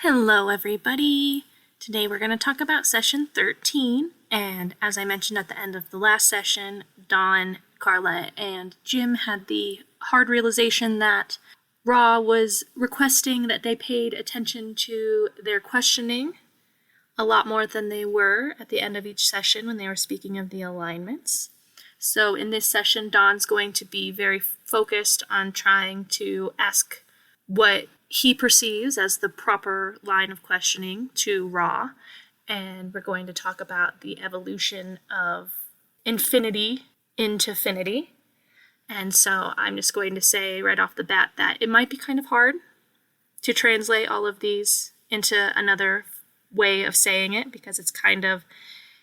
Hello, everybody. Today we're going to talk about session 13, and as I mentioned at the end of the last session, Dawn, Carla, and Jim had the hard realization that Ra was requesting that they paid attention to their questioning a lot more than they were at the end of each session when they were speaking of the alignments. So in this session, Dawn's going to be very focused on trying to ask what he perceives as the proper line of questioning to Ra, and we're going to talk about the evolution of infinity into finity. And so I'm just going to say right off the bat that it might be kind of hard to translate all of these into another way of saying it because it's kind of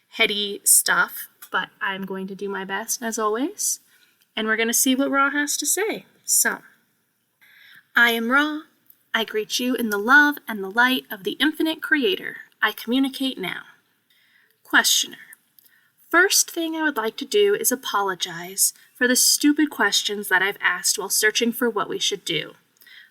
heady stuff, but I'm going to do my best as always, and we're going to see what Ra has to say. So, I am Ra. I greet you in the love and the light of the infinite creator. I communicate now. Questioner. First thing I would like to do is apologize for the stupid questions that I've asked while searching for what we should do.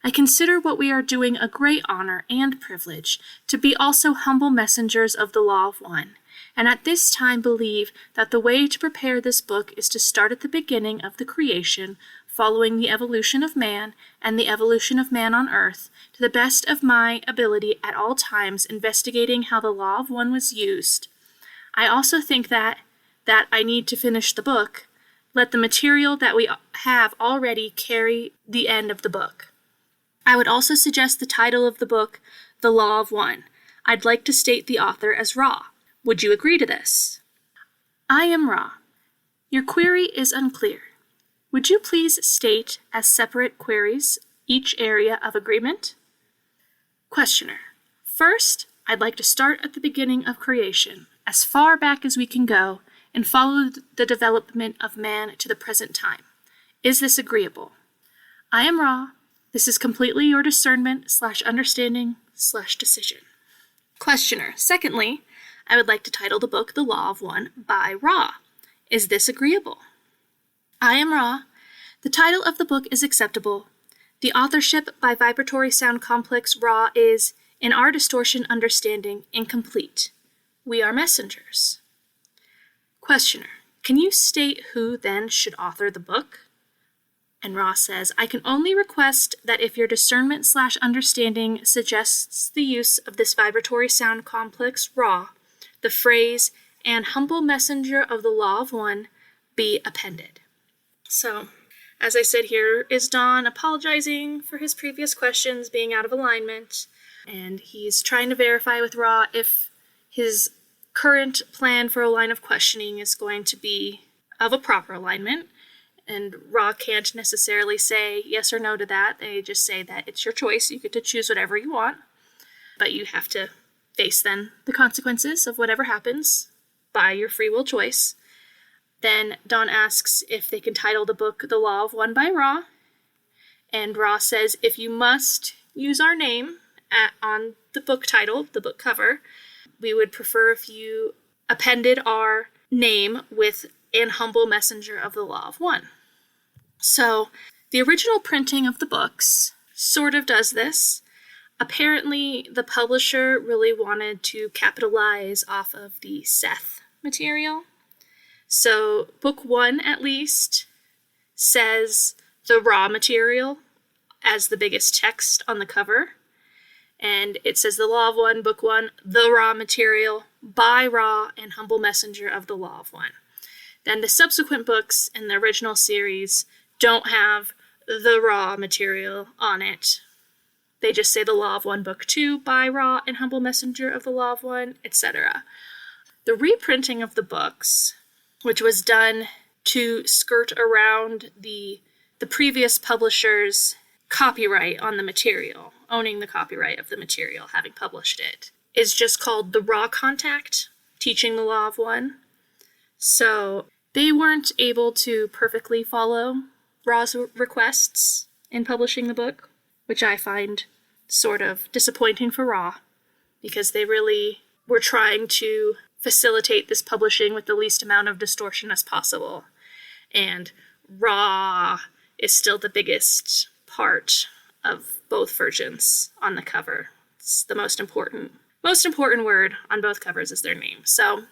I consider what we are doing a great honor and privilege to be also humble messengers of the law of one, and at this time believe that the way to prepare this book is to start at the beginning of the creation, following the evolution of man and the evolution of man on earth, to the best of my ability at all times investigating how the law of one was used. I also think that I need to finish the book. Let the material that we have already carry the end of the book. I would also suggest the title of the book, The Law of One. I'd like to state the author as Ra. Would you agree to this? I am Ra. Your query is unclear. Would you please state as separate queries each area of agreement? Questioner. First, I'd like to start at the beginning of creation, as far back as we can go, and follow the development of man to the present time. Is this agreeable? I am Ra. This is completely your discernment/understanding/decision. Questioner. Secondly, I would like to title the book The Law of One by Ra. Is this agreeable? I am Ra. The title of the book is acceptable. The authorship by vibratory sound complex Ra is, in our distortion understanding, incomplete. We are messengers. Questioner. Can you state who then should author the book? And Ra says, I can only request that if your discernment/understanding suggests the use of this vibratory sound complex Ra, the phrase, and humble messenger of the law of one, be appended. So, as I said, here is Don apologizing for his previous questions being out of alignment, and he's trying to verify with Ra if his current plan for a line of questioning is going to be of a proper alignment. And Ra can't necessarily say yes or no to that. They just say that it's your choice. You get to choose whatever you want, but you have to face then the consequences of whatever happens by your free will choice. Then Dawn asks if they can title the book The Law of One by Ra, and Ra says if you must use our name on the book title, the book cover, we would prefer if you appended our name with an humble messenger of the law of one. So the original printing of the books sort of does this. Apparently, the publisher really wanted to capitalize off of the Seth material. So book one, at least, says the Ra material as the biggest text on the cover. And it says the Law of One, book one, the Ra material by Ra and humble messenger of the law of one. Then the subsequent books in the original series don't have the Ra material on it. They just say the Law of One, book two by Ra and humble messenger of the law of one, etc. The reprinting of the books, which was done to skirt around the previous publisher's copyright on the material, owning the copyright of the material, having published it, is just called the Ra Contact, Teaching the Law of One. So they weren't able to perfectly follow Ra's requests in publishing the book, which I find sort of disappointing for Ra, because they really were trying to facilitate this publishing with the least amount of distortion as possible. And Ra is still the biggest part of both versions on the cover. It's the most important word on both covers is their name. So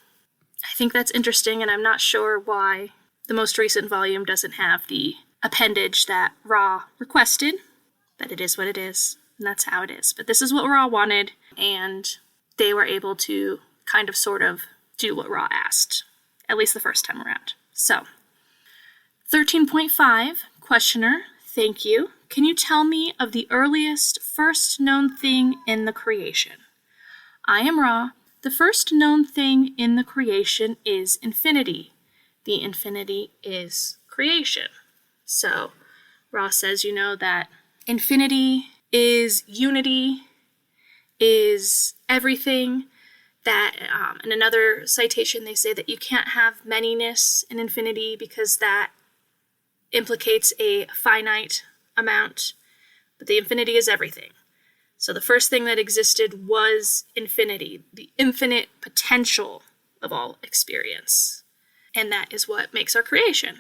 I think that's interesting, and I'm not sure why the most recent volume doesn't have the appendage that Ra requested, but it is what it is, and that's how it is. But this is what Ra wanted, and they were able to kind of sort of do what Ra asked, at least the first time around. So 13.5, questioner, thank you. Can you tell me of the earliest first known thing in the creation? I am Ra. The first known thing in the creation is infinity. The infinity is creation. So Ra says, you know, that infinity is unity, is everything. That in another citation, they say that you can't have manyness in infinity because that implicates a finite amount, but the infinity is everything. So the first thing that existed was infinity, the infinite potential of all experience. And that is what makes our creation.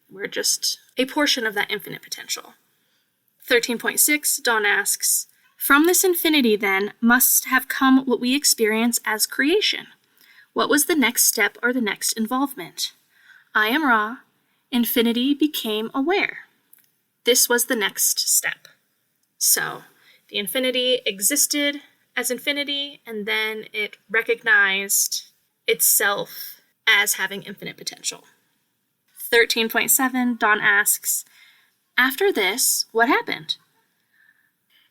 We're just a portion of that infinite potential. 13.6, Dawn asks, from this infinity, then, must have come what we experience as creation. What was the next step or the next involvement? I am Ra. Infinity became aware. This was the next step. So the infinity existed as infinity, and then it recognized itself as having infinite potential. 13.7, Dawn asks, after this, what happened?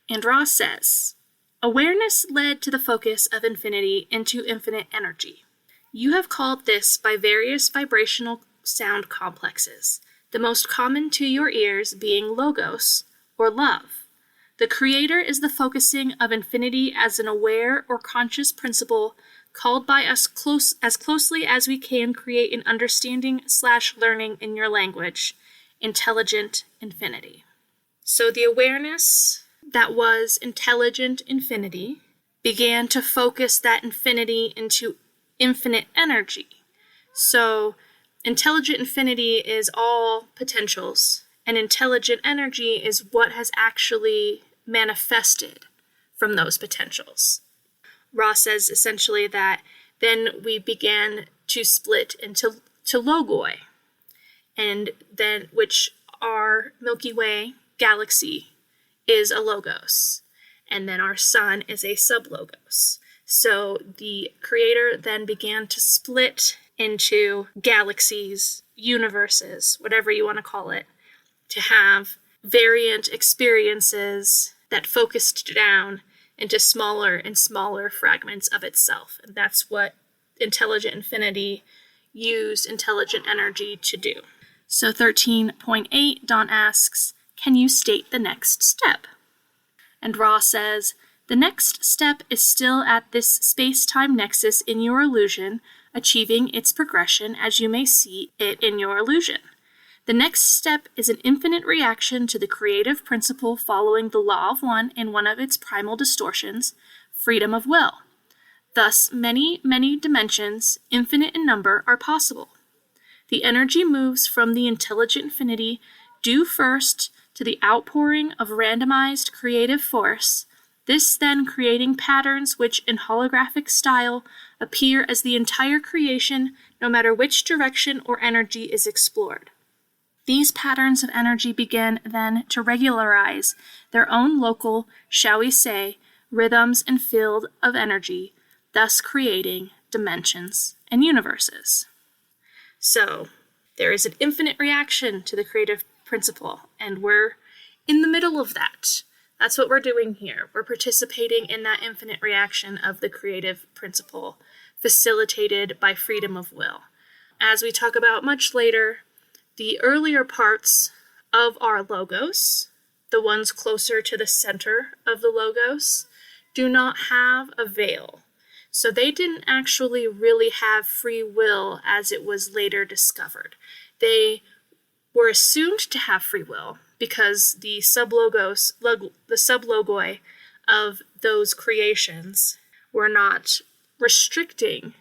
And Ra says, awareness led to the focus of infinity into infinite energy. You have called this by various vibrational sound complexes, the most common to your ears being logos, or love. The creator is the focusing of infinity as an aware or conscious principle called by us as closely as we can create an understanding/learning in your language, intelligent infinity. So the awareness that was intelligent infinity began to focus that infinity into infinite energy. So intelligent infinity is all potentials, and intelligent energy is what has actually manifested from those potentials. Ra says essentially that then we began to split into logoi, and then which our Milky Way galaxy is a logos, and then our sun is a sublogos. So the creator then began to split into galaxies, universes, whatever you want to call it, to have variant experiences that focused down into smaller and smaller fragments of itself. And that's what intelligent infinity used intelligent energy to do. So 13.8, Dawn asks, can you state the next step? And Ra says, the next step is still at this space-time nexus in your illusion, achieving its progression as you may see it in your illusion. The next step is an infinite reaction to the creative principle following the law of one in one of its primal distortions, freedom of will. Thus, many, many dimensions, infinite in number, are possible. The energy moves from the intelligent infinity due first to the outpouring of randomized creative force, this then creating patterns which in holographic style appear as the entire creation no matter which direction or energy is explored. These patterns of energy begin then to regularize their own local, shall we say, rhythms and field of energy, thus creating dimensions and universes. So there is an infinite reaction to the creative principle, and we're in the middle of that. That's what we're doing here. We're participating in that infinite reaction of the creative principle, facilitated by freedom of will. As we talk about much later, the earlier parts of our logos, the ones closer to the center of the logos, do not have a veil. So they didn't actually really have free will as it was later discovered. They were assumed to have free will because the sublogoi of those creations were not restricting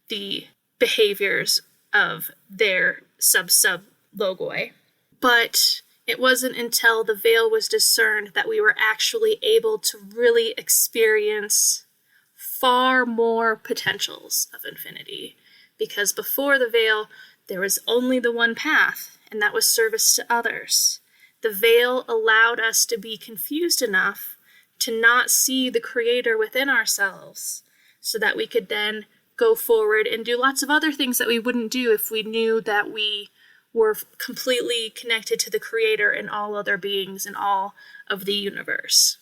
the behaviors of their sublogoi. But it wasn't until the veil was discerned that we were actually able to really experience far more potentials of infinity. Because before the veil, there was only the one path, and that was service to others. The veil allowed us to be confused enough to not see the Creator within ourselves, so that we could then go forward and do lots of other things that we wouldn't do if we knew that we were completely connected to the Creator and all other beings in all of the universe.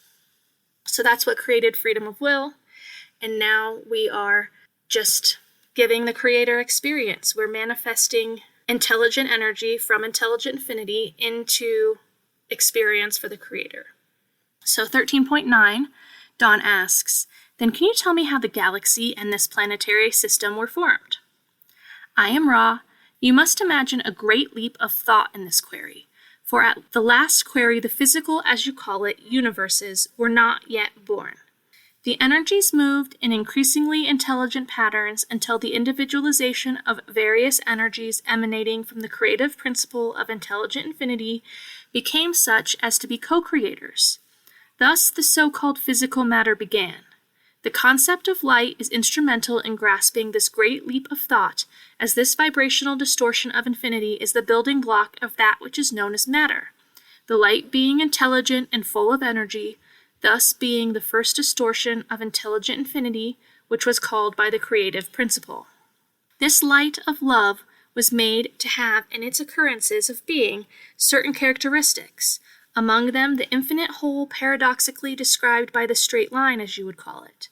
So that's what created freedom of will, and now we are just giving the Creator experience. We're manifesting intelligent energy from intelligent infinity into experience for the Creator. So 13.9, Dawn asks, then can you tell me how the galaxy and this planetary system were formed? I am Ra. You must imagine a great leap of thought in this query, for at the last query, the physical, as you call it, universes were not yet born. The energies moved in increasingly intelligent patterns until the individualization of various energies emanating from the creative principle of intelligent infinity became such as to be co-creators. Thus, the so-called physical matter began. The concept of light is instrumental in grasping this great leap of thought, as this vibrational distortion of infinity is the building block of that which is known as matter, the light being intelligent and full of energy, thus being the first distortion of intelligent infinity, which was called by the creative principle. This light of love was made to have in its occurrences of being certain characteristics, among them the infinite whole paradoxically described by the straight line, as you would call it.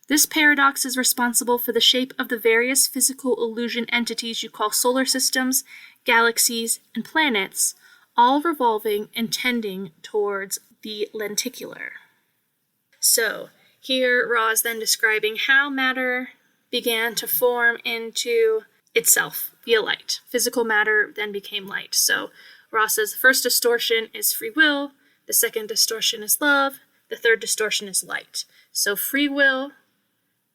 This paradox is responsible for the shape of the various physical illusion entities you call solar systems, galaxies, and planets, all revolving and tending towards the lenticular. So, here Ra is then describing how matter began to form into itself via light. Physical matter then became light. So, Ra says the first distortion is free will, the second distortion is love, the third distortion is light. So, free will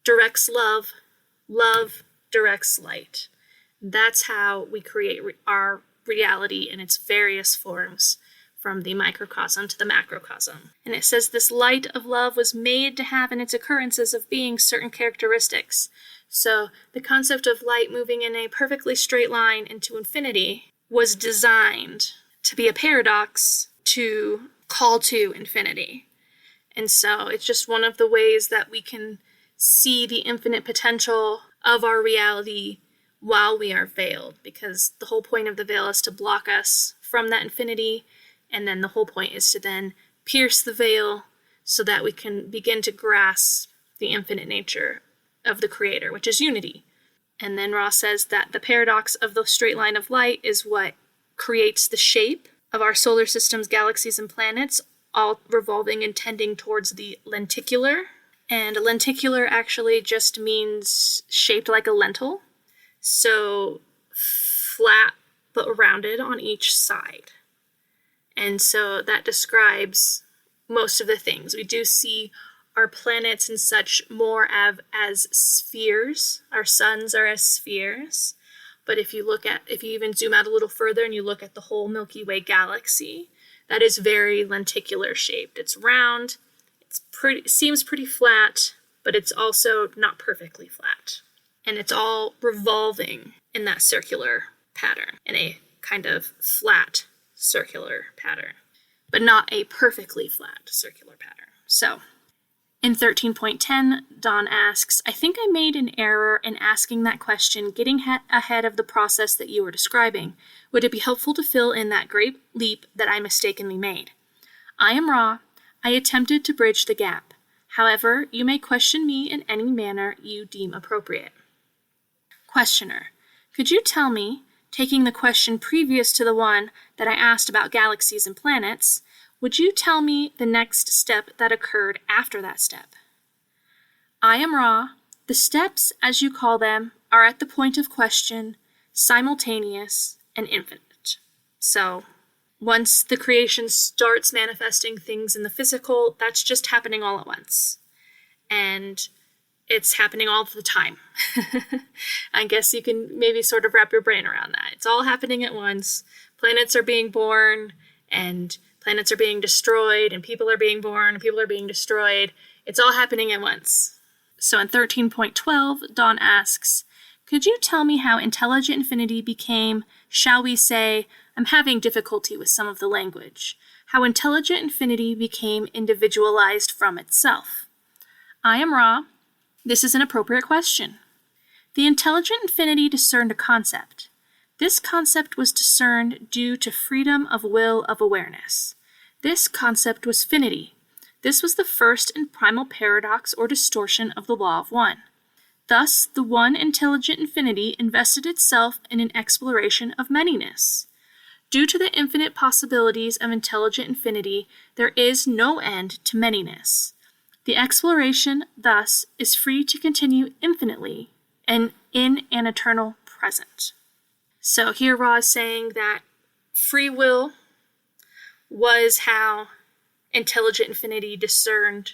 directs love, love directs light. That's how we create our reality in its various forms, from the microcosm to the macrocosm. And it says this light of love was made to have in its occurrences of being certain characteristics. So the concept of light moving in a perfectly straight line into infinity was designed to be a paradox to call to infinity. And so it's just one of the ways that we can see the infinite potential of our reality while we are veiled, because the whole point of the veil is to block us from that infinity, and then the whole point is to then pierce the veil so that we can begin to grasp the infinite nature of the Creator, which is unity. And then Ra says that the paradox of the straight line of light is what creates the shape of our solar systems, galaxies, and planets, all revolving and tending towards the lenticular. And a lenticular actually just means shaped like a lentil. So flat but rounded on each side. And so that describes most of the things. We do see our planets and such more as spheres. Our suns are as spheres. But if you even zoom out a little further and you look at the whole Milky Way galaxy, that is very lenticular shaped. It's round. Seems pretty flat, but it's also not perfectly flat. And it's all revolving in that circular pattern, in a kind of flat circular pattern, but not a perfectly flat circular pattern. So, in 13.10, Dawn asks, I think I made an error in asking that question, getting ahead of the process that you were describing. Would it be helpful to fill in that great leap that I mistakenly made? I am Ra. I attempted to bridge the gap. However, you may question me in any manner you deem appropriate. Questioner, could you tell me, taking the question previous to the one that I asked about galaxies and planets, would you tell me the next step that occurred after that step? I am Ra. The steps, as you call them, are at the point of question, simultaneous, and infinite. So, once the creation starts manifesting things in the physical, that's just happening all at once. And it's happening all the time. I guess you can maybe sort of wrap your brain around that. It's all happening at once. Planets are being born, and planets are being destroyed, and people are being born, and people are being destroyed. It's all happening at once. So in 13.12, Dawn asks, could you tell me how intelligent infinity became, shall we say, I'm having difficulty with some of the language, how intelligent infinity became individualized from itself? I am Ra. This is an appropriate question. The intelligent infinity discerned a concept. This concept was discerned due to freedom of will of awareness. This concept was finity. This was the first and primal paradox or distortion of the law of one. Thus, the one intelligent infinity invested itself in an exploration of manyness. Due to the infinite possibilities of intelligent infinity, there is no end to manyness. The exploration, thus, is free to continue infinitely and in an eternal present. So here Ra is saying that free will was how intelligent infinity discerned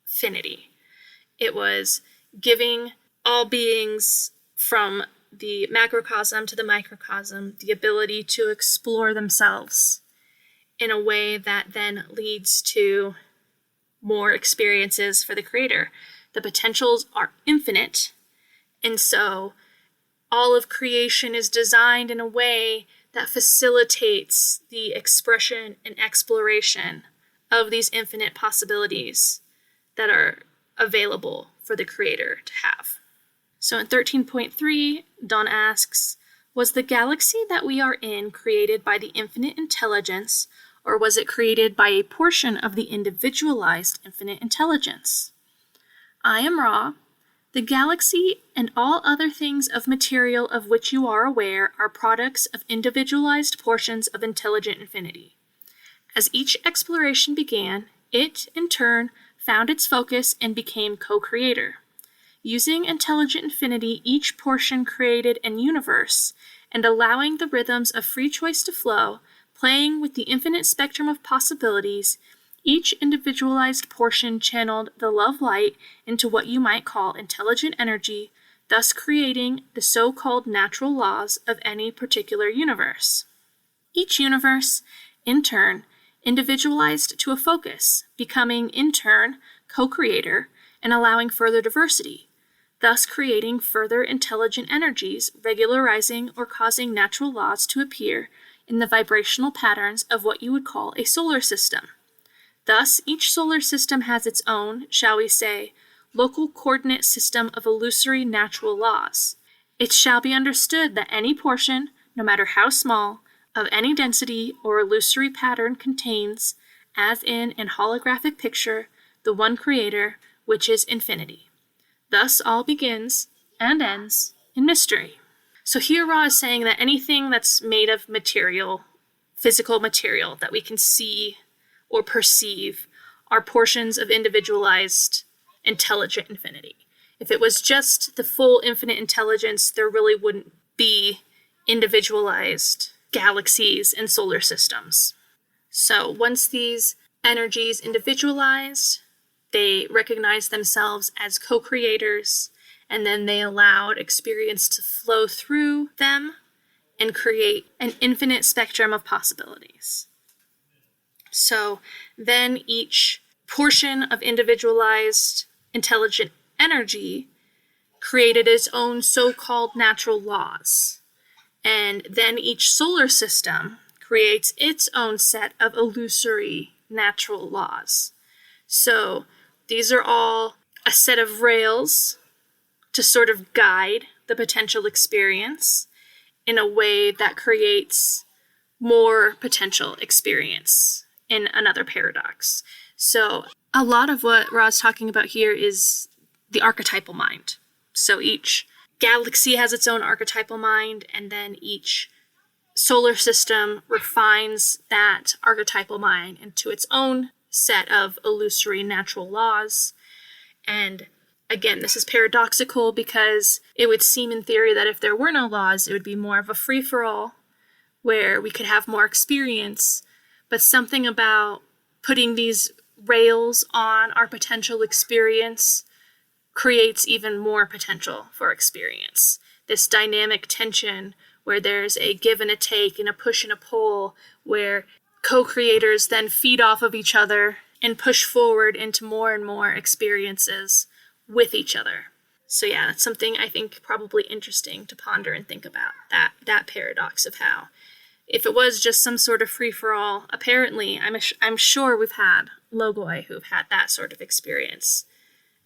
finity. It was giving all beings from the macrocosm to the microcosm the ability to explore themselves in a way that then leads to more experiences for the creator. The potentials are infinite, and so all of creation is designed in a way that facilitates the expression and exploration of these infinite possibilities that are available for the creator to have. So in 13.3, Dawn asks, was the galaxy that we are in created by the infinite intelligence, or was it created by a portion of the individualized infinite intelligence? I am Ra. The galaxy and all other things of material of which you are aware are products of individualized portions of intelligent infinity. As each exploration began, it, in turn, found its focus and became co-creator. Using intelligent infinity, each portion created an universe, and allowing the rhythms of free choice to flow, playing with the infinite spectrum of possibilities, each individualized portion channeled the love light into what you might call intelligent energy, thus creating the so-called natural laws of any particular universe. Each universe, in turn, individualized to a focus, becoming, in turn, co-creator and allowing further diversity, thus creating further intelligent energies, regularizing or causing natural laws to appear in the vibrational patterns of what you would call a solar system. Thus, each solar system has its own, shall we say, local coordinate system of illusory natural laws. It shall be understood that any portion, no matter how small, of any density or illusory pattern contains, as in an holographic picture, the one creator, which is infinity. Thus all begins and ends in mystery. So here Ra is saying that anything that's made of material, physical material that we can see or perceive, are portions of individualized intelligent infinity. If it was just the full infinite intelligence, there really wouldn't be individualized galaxies and solar systems. So once these energies individualized, they recognized themselves as co-creators, and then they allowed experience to flow through them and create an infinite spectrum of possibilities. So then each portion of individualized intelligent energy created its own so-called natural laws. And then each solar system creates its own set of illusory natural laws. So these are all a set of rails to sort of guide the potential experience in a way that creates more potential experience in another paradox. So a lot of what Ra's talking about here is the archetypal mind. So each galaxy has its own archetypal mind, and then each solar system refines that archetypal mind into its own set of illusory natural laws. And again, this is paradoxical because it would seem in theory that if there were no laws, it would be more of a free-for-all where we could have more experience. But something about putting these rails on our potential experience creates even more potential for experience. This dynamic tension where there's a give and a take and a push and a pull, where co-creators then feed off of each other and push forward into more and more experiences with each other. So yeah, that's something I think probably interesting to ponder and think about, that paradox of how if it was just some sort of free-for-all, apparently I'm sure we've had logoi who've had that sort of experience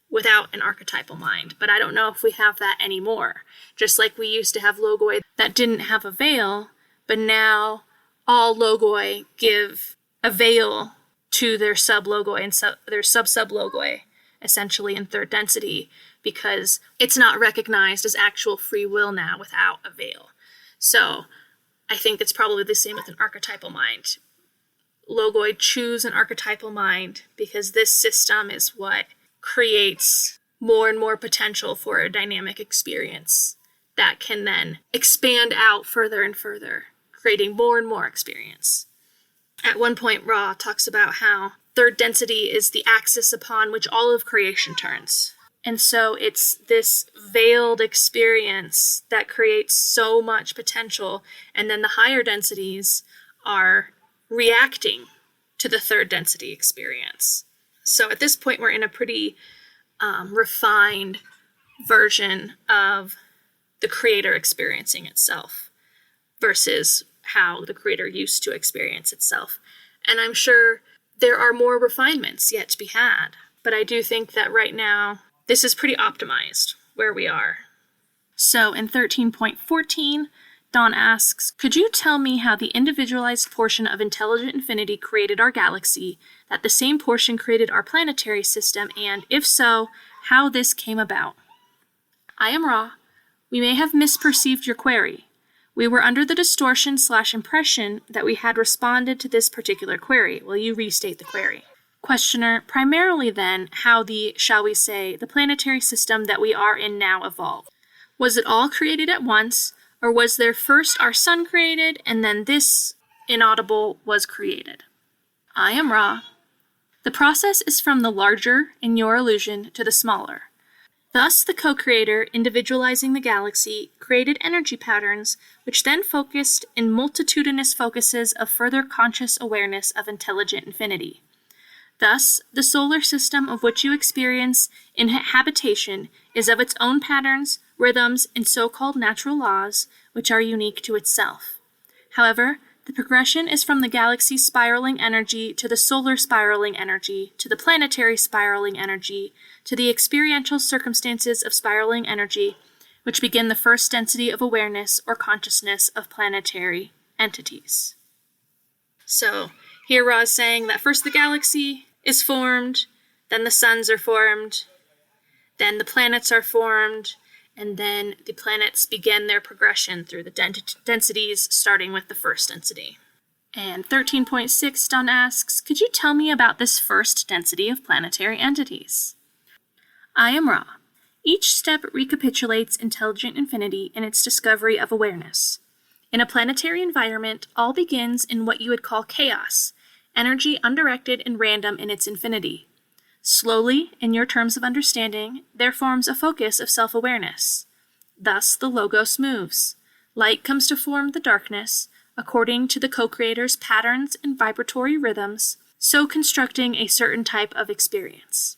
without an archetypal mind, but I don't know if we have that anymore. Just like we used to have logoi that didn't have a veil, but now all logoi give a veil to their sub-logoi and their sub-sub-logoi, essentially in third density, because it's not recognized as actual free will now without a veil. So I think it's probably the same with an archetypal mind. Logoi choose an archetypal mind because this system is what creates more and more potential for a dynamic experience that can then expand out further and further, creating more and more experience. At one point, Ra talks about how third density is the axis upon which all of creation turns. And so it's this veiled experience that creates so much potential, and then the higher densities are reacting to the third density experience. So at this point, we're in a pretty refined version of the creator experiencing itself versus how the creator used to experience itself. And I'm sure there are more refinements yet to be had, but I do think that right now, this is pretty optimized where we are. So in 13.14, Dawn asks, could you tell me how the individualized portion of intelligent infinity created our galaxy, that the same portion created our planetary system, and if so, how this came about? I am Ra. We may have misperceived your query. We were under the distortion/impression that we had responded to this particular query. Will you restate the query? Questioner, primarily then, how the, shall we say, the planetary system that we are in now evolved. Was it all created at once, or was there first our sun created, and then this inaudible was created? I am Ra. The process is from the larger, in your illusion, to the smaller. Thus, the co-creator, individualizing the galaxy, created energy patterns, which then focused in multitudinous focuses of further conscious awareness of intelligent infinity. Thus, the solar system of which you experience in habitation is of its own patterns, rhythms, and so-called natural laws, which are unique to itself. However, the progression is from the galaxy's spiraling energy to the solar spiraling energy, to the planetary spiraling energy, to the experiential circumstances of spiraling energy, which begin the first density of awareness or consciousness of planetary entities. So, here Ra is saying that first the galaxy is formed, then the suns are formed, then the planets are formed, and then the planets begin their progression through the densities, starting with the first density. And 13.6, Dawn asks, could you tell me about this first density of planetary entities? I am Ra. Each step recapitulates intelligent infinity in its discovery of awareness. In a planetary environment, all begins in what you would call chaos, energy undirected and random in its infinity. Slowly, in your terms of understanding, there forms a focus of self-awareness. Thus, the logos moves. Light comes to form the darkness, according to the co-creator's patterns and vibratory rhythms, so constructing a certain type of experience.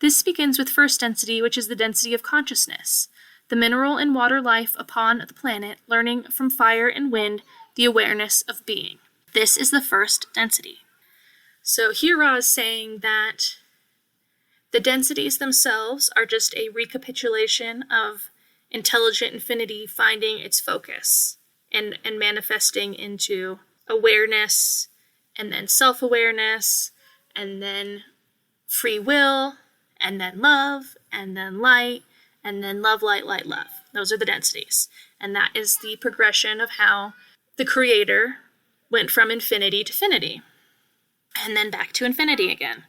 This begins with first density, which is the density of consciousness, the mineral and water life upon the planet, learning from fire and wind the awareness of being. This is the first density. So here Ra is saying that the densities themselves are just a recapitulation of intelligent infinity finding its focus and manifesting into awareness, and then self-awareness, and then free will, and then love, and then light, and then love, light, light, love. Those are the densities. And that is the progression of how the creator went from infinity to finity, and then back to infinity again.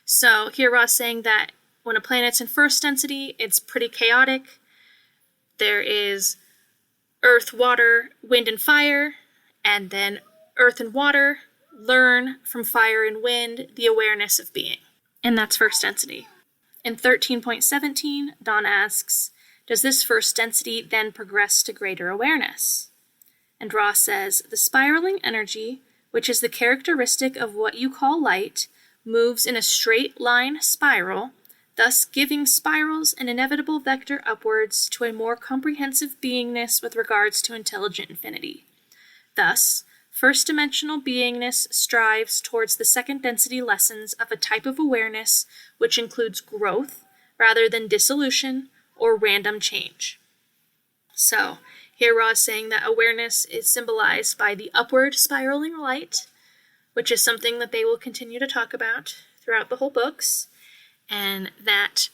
So here Ra's saying that when a planet's in first density, it's pretty chaotic. There is earth, water, wind, and fire, and then earth and water learn from fire and wind the awareness of being. And that's first density. In 13.17, Dawn asks, does this first density then progress to greater awareness? And Ra says, the spiraling energy, which is the characteristic of what you call light, moves in a straight line spiral, thus giving spirals an inevitable vector upwards to a more comprehensive beingness with regards to intelligent infinity. Thus, first-dimensional beingness strives towards the second density lessons of a type of awareness which includes growth rather than dissolution or random change. So, here Ra is saying that awareness is symbolized by the upward spiraling light, which is something that they will continue to talk about throughout the whole books, and that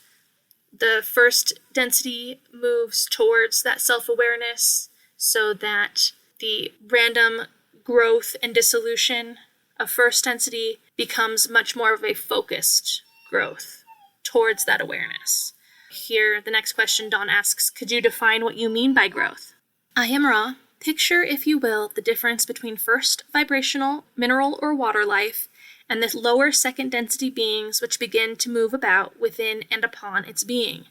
the first density moves towards that self-awareness so that the random growth and dissolution of first density becomes much more of a focused growth towards that awareness. Here, the next question Dawn asks, could you define what you mean by growth? I am Ra. Picture, if you will, the difference between first vibrational, mineral or water life and the lower second density beings which begin to move about within and upon its being.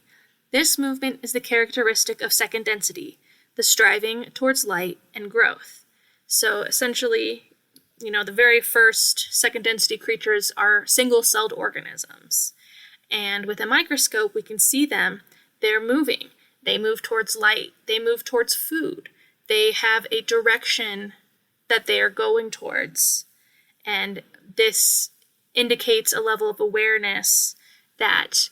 This movement is the characteristic of second density, the striving towards light and growth. So essentially, the very first second density creatures are single-celled organisms. And with a microscope, we can see them. They're moving. They move towards light. They move towards food. They have a direction that they are going towards. And this indicates a level of awareness that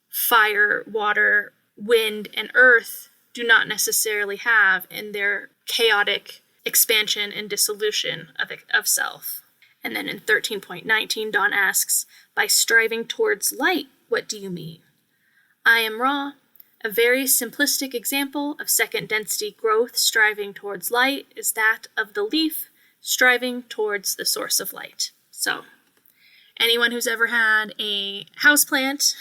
fire, water, wind, and earth do not necessarily have in their chaotic expansion and dissolution of self. And then in 13.19, Dawn asks, by striving towards light, what do you mean? I am Ra. A very simplistic example of second density growth striving towards light is that of the leaf striving towards the source of light. So, anyone who's ever had a houseplant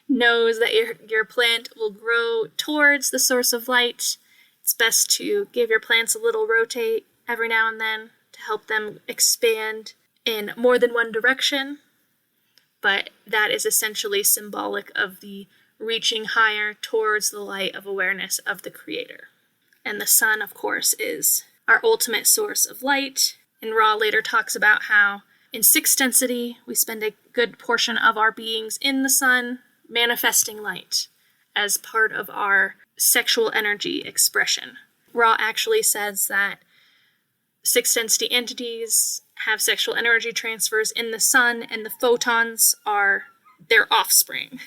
knows that your plant will grow towards the source of light. It's best to give your plants a little rotate every now and then to help them expand in more than one direction. But that is essentially symbolic of the reaching higher towards the light of awareness of the Creator. And the sun, of course, is our ultimate source of light. And Ra later talks about how in sixth density, we spend a good portion of our beings in the sun, manifesting light as part of our sexual energy expression. Ra actually says that sixth density entities have sexual energy transfers in the sun, and the photons are their offspring.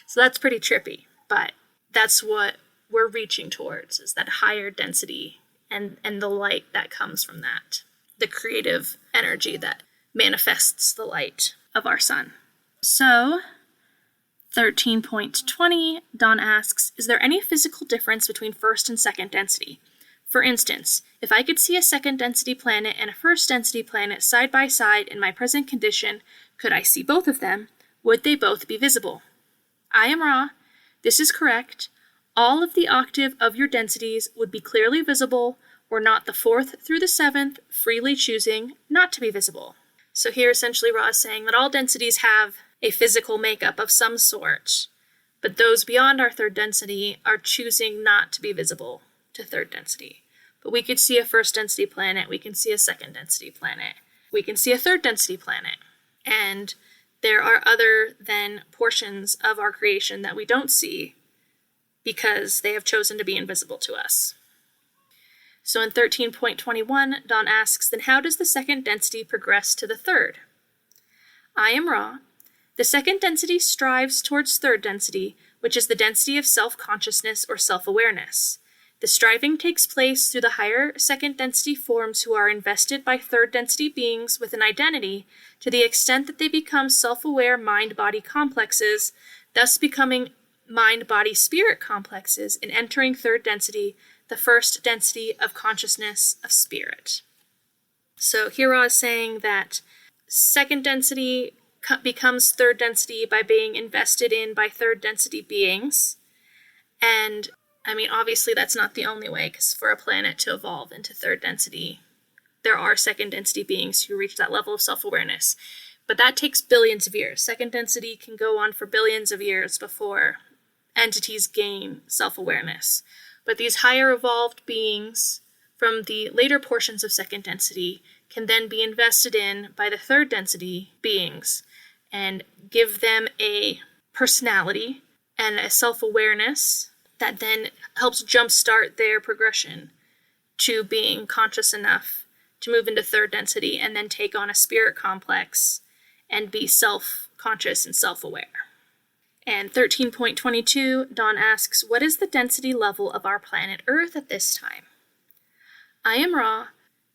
So that's pretty trippy, but that's what we're reaching towards, is that higher density and the light that comes from that, the creative energy that manifests the light of our sun. So, 13.20, Dawn asks, is there any physical difference between first and second density? For instance, if I could see a second density planet and a first density planet side by side in my present condition, could I see both of them? Would they both be visible? I am Ra. This is correct. All of the octave of your densities would be clearly visible, were not the fourth through the seventh freely choosing not to be visible. So here essentially Ra is saying that all densities have a physical makeup of some sort, but those beyond our third density are choosing not to be visible to third density. But we could see a first density planet, we can see a second density planet, we can see a third density planet, and there are other than portions of our creation that we don't see because they have chosen to be invisible to us. So in 13.21, Dawn asks, then how does the second density progress to the third? I am Ra. The second density strives towards third density, which is the density of self-consciousness or self-awareness. The striving takes place through the higher second density forms who are invested by third density beings with an identity to the extent that they become self-aware mind-body complexes, thus becoming mind-body-spirit complexes and entering third density, the first density of consciousness of spirit. So Hira is saying that second density becomes third density by being invested in by third density beings. And I mean, obviously that's not the only way, because for a planet to evolve into third density, there are second density beings who reach that level of self-awareness. But that takes billions of years. Second density can go on for billions of years before entities gain self-awareness. But these higher evolved beings from the later portions of second density can then be invested in by the third density beings and give them a personality and a self-awareness that then helps jumpstart their progression to being conscious enough to move into third density and then take on a spirit complex and be self-conscious and self-aware. And 13.22, Dawn asks, what is the density level of our planet Earth at this time? I am Ra.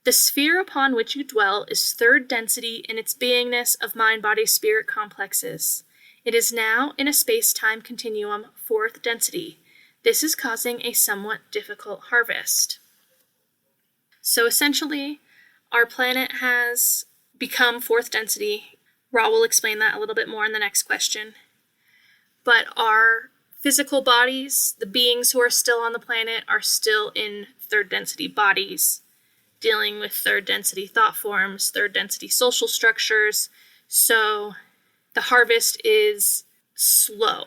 The sphere upon which you dwell is third density in its beingness of mind-body-spirit complexes. It is now in a space-time continuum, fourth density. This is causing a somewhat difficult harvest. So essentially, our planet has become fourth density. Ra will explain that a little bit more in the next question. But our physical bodies, the beings who are still on the planet, are still in third density bodies, dealing with third density thought forms, third density social structures. So the harvest is slow.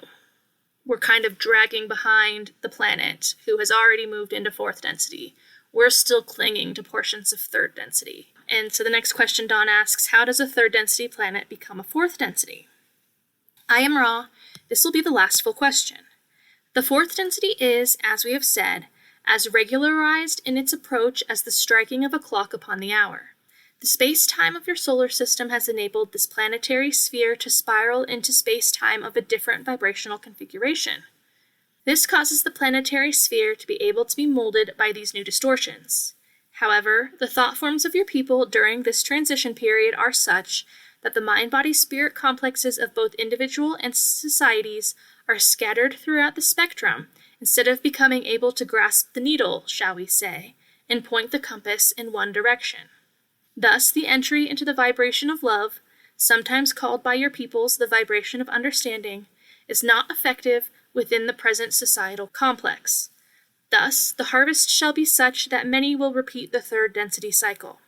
We're kind of dragging behind the planet, who has already moved into fourth density. We're still clinging to portions of third density. And so the next question Dawn asks, how does a third density planet become a fourth density? I am Ra. This will be the last full question. The fourth density is, as we have said, as regularized in its approach as the striking of a clock upon the hour. The space-time of your solar system has enabled this planetary sphere to spiral into space-time of a different vibrational configuration. This causes the planetary sphere to be able to be molded by these new distortions. However, the thought forms of your people during this transition period are such that the mind-body-spirit complexes of both individual and societies are scattered throughout the spectrum instead of becoming able to grasp the needle, shall we say, and point the compass in one direction. Thus, the entry into the vibration of love, sometimes called by your peoples the vibration of understanding, is not effective within the present societal complex. Thus, the harvest shall be such that many will repeat the third density cycle.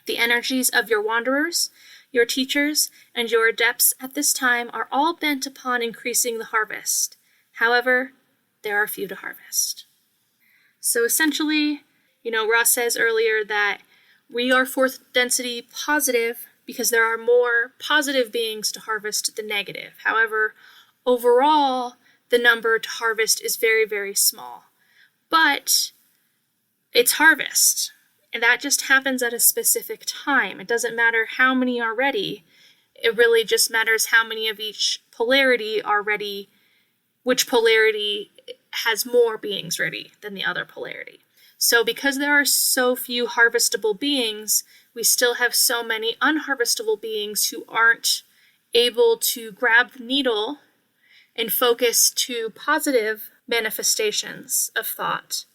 The energies of your wanderers, your teachers, and your adepts at this time are all bent upon increasing the harvest. However, there are few to harvest. So essentially, Ross says earlier that we are fourth density positive because there are more positive beings to harvest than negative. However, overall, the number to harvest is very, very small. But it's harvest. And that just happens at a specific time. It doesn't matter how many are ready. It really just matters how many of each polarity are ready, which polarity has more beings ready than the other polarity. So because there are so few harvestable beings, we still have so many unharvestable beings who aren't able to grab the needle and focus to positive manifestations of thought.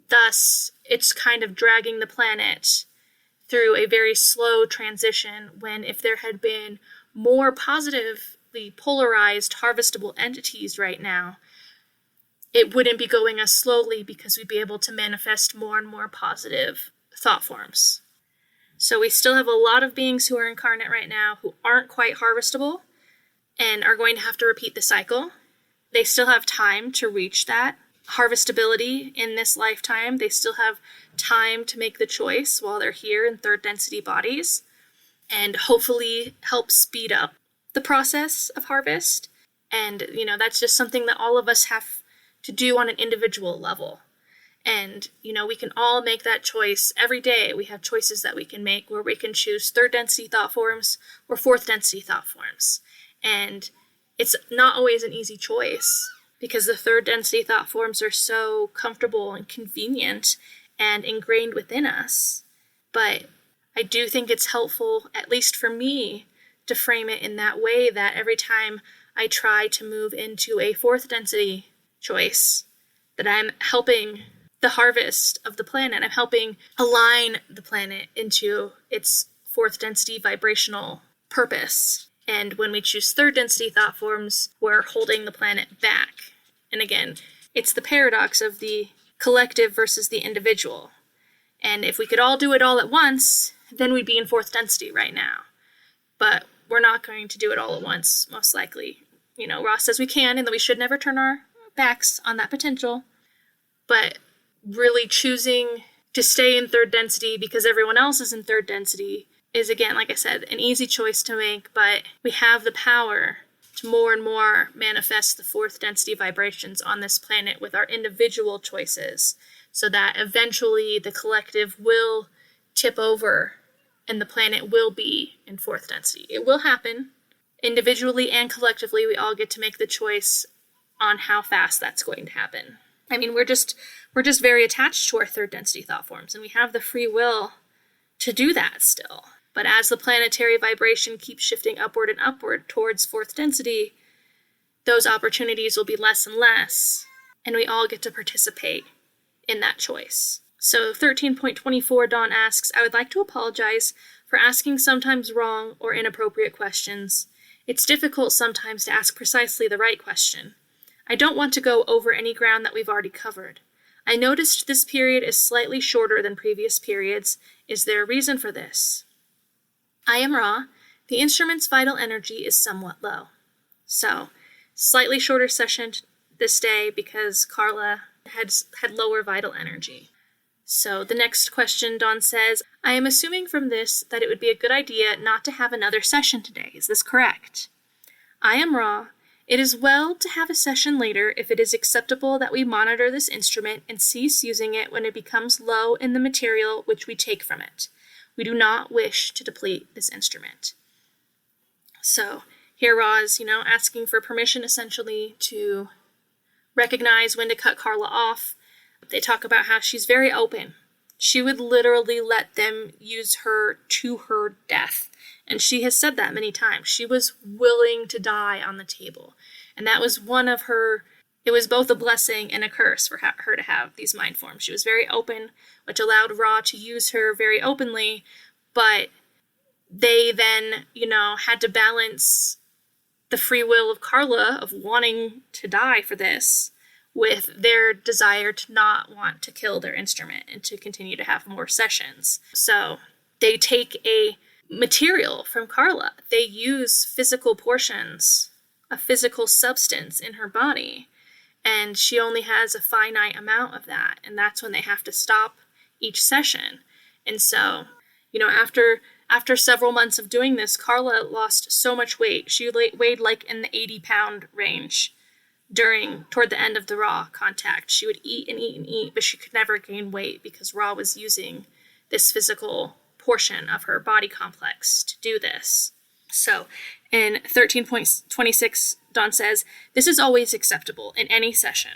Thus, it's kind of dragging the planet through a very slow transition when if there had been more positively polarized harvestable entities right now, it wouldn't be going as slowly because we'd be able to manifest more and more positive thought forms. So we still have a lot of beings who are incarnate right now who aren't quite harvestable and are going to have to repeat the cycle. They still have time to reach that harvestability in this lifetime. They still have time to make the choice while they're here in third density bodies and hopefully help speed up the process of harvest. And, that's just something that all of us have to do on an individual level. And, we can all make that choice every day. We have choices that we can make where we can choose third density thought forms or fourth density thought forms. And it's not always an easy choice because the third density thought forms are so comfortable and convenient and ingrained within us. But I do think it's helpful, at least for me, to frame it in that way that every time I try to move into a fourth density choice, that I'm helping the harvest of the planet. I'm helping align the planet into its fourth density vibrational purpose. And when we choose third density thought forms, we're holding the planet back. And again, it's the paradox of the collective versus the individual. And if we could all do it all at once, then we'd be in fourth density right now. But we're not going to do it all at once, most likely. Ross says we can, and that we should never turn our backs on that potential. But really choosing to stay in third density because everyone else is in third density is, again, like I said, an easy choice to make, but we have the power to more and more manifest the fourth density vibrations on this planet with our individual choices, so that eventually the collective will tip over and the planet will be in fourth density. It will happen. Individually and collectively, we all get to make the choice on how fast that's going to happen. I mean, we're just very attached to our third density thought forms, and we have the free will to do that still. But as the planetary vibration keeps shifting upward and upward towards fourth density, those opportunities will be less and less, and we all get to participate in that choice. So 13.24, Dawn asks, I would like to apologize for asking sometimes wrong or inappropriate questions. It's difficult sometimes to ask precisely the right question. I don't want to go over any ground that we've already covered. I noticed this period is slightly shorter than previous periods. Is there a reason for this? I am Ra. The instrument's vital energy is somewhat low. So, slightly shorter session this day because Carla had lower vital energy. So the next question, Dawn says, I am assuming from this that it would be a good idea not to have another session today. Is this correct? I am Ra. It is well to have a session later if it is acceptable that we monitor this instrument and cease using it when it becomes low in the material which we take from it. We do not wish to deplete this instrument. So here Ra is, asking for permission essentially to recognize when to cut Carla off. They talk about how she's very open. She would literally let them use her to her death. And she has said that many times. She was willing to die on the table. And that was one of her, it was both a blessing and a curse for her to have these mind forms. She was very open, which allowed Ra to use her very openly, but they then, had to balance the free will of Carla of wanting to die for this with their desire to not want to kill their instrument and to continue to have more sessions. So they take a material from Carla. They use physical portions, a physical substance in her body, and she only has a finite amount of that, and that's when they have to stop each session. And so, after several months of doing this, Carla lost so much weight. She weighed like in the 80-pound range toward the end of the Ra contact. She would eat and eat and eat, but she could never gain weight because Ra was using this physical portion of her body complex to do this. So in 13.26, Dawn says, this is always acceptable in any session.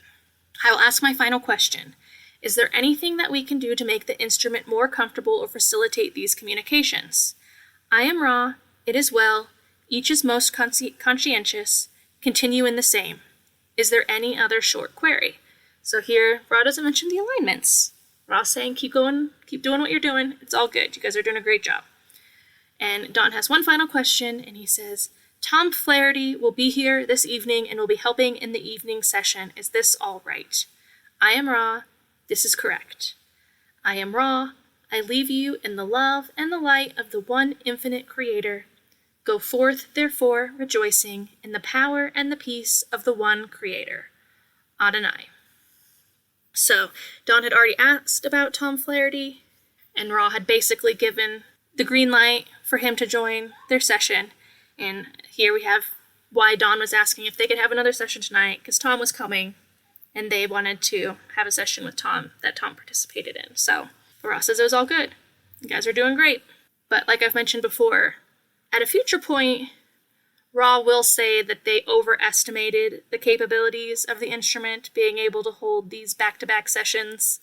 I will ask my final question. Is there anything that we can do to make the instrument more comfortable or facilitate these communications? I am Ra. It is well. Each is most conscientious. Continue in the same. Is there any other short query? So here, Ra doesn't mention the alignments. Ra's saying, keep going, keep doing what you're doing. It's all good. You guys are doing a great job. And Dawn has one final question, and he says, Tom Flaherty will be here this evening and will be helping in the evening session. Is this all right? I am Ra. This is correct. I am Ra. I leave you in the love and the light of the one infinite Creator. Go forth, therefore, rejoicing in the power and the peace of the one Creator. Adonai. So, Dawn had already asked about Tom Flaherty, and Ra had basically given the green light for him to join their session. And here we have why Dawn was asking if they could have another session tonight, because Tom was coming, and they wanted to have a session with Tom that Tom participated in. So, Ra says it was all good. You guys are doing great. But like I've mentioned before, at a future point, Ra will say that they overestimated the capabilities of the instrument being able to hold these back-to-back sessions.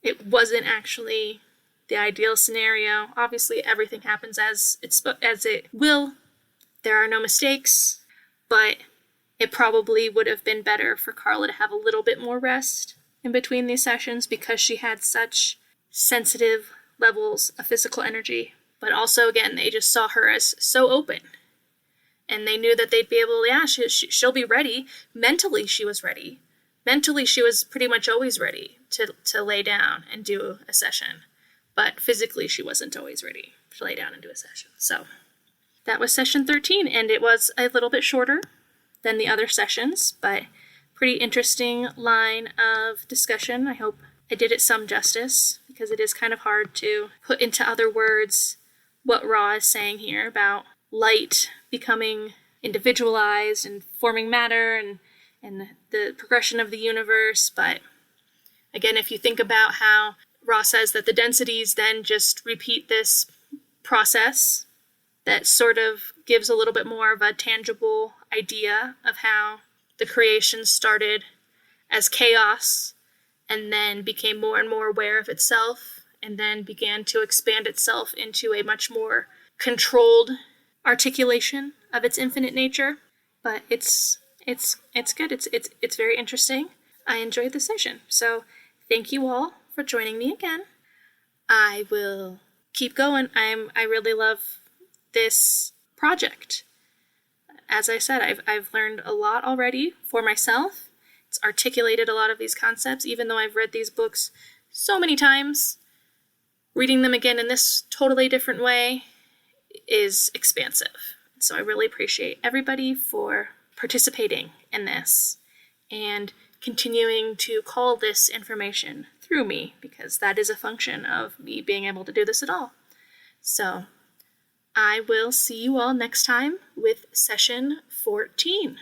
It wasn't actually the ideal scenario. Obviously, everything happens as it will. There are no mistakes, but it probably would have been better for Carla to have a little bit more rest in between these sessions because she had such sensitive levels of physical energy. But also, again, they just saw her as so open. And they knew that they'd be able to, she'll be ready. Mentally, she was ready. Mentally, she was pretty much always ready to lay down and do a session. But physically, she wasn't always ready to lay down and do a session. So that was session 13, and it was a little bit shorter than the other sessions, but pretty interesting line of discussion. I hope I did it some justice because it is kind of hard to put into other words what Ra is saying here about light becoming individualized and forming matter and the progression of the universe. But again, if you think about how Ra says that the densities then just repeat this process, that sort of gives a little bit more of a tangible idea of how the creation started as chaos and then became more and more aware of itself and then began to expand itself into a much more controlled articulation of its infinite nature. But it's good. It's very interesting. I enjoyed the session. So thank you all for joining me again. I will keep going. I really love this project. As I said, I've learned a lot already for myself. It's articulated a lot of these concepts, even though I've read these books so many times. Reading them again in this totally different way is expansive. So I really appreciate everybody for participating in this and continuing to call this information through me, because that is a function of me being able to do this at all. So I will see you all next time with session 14.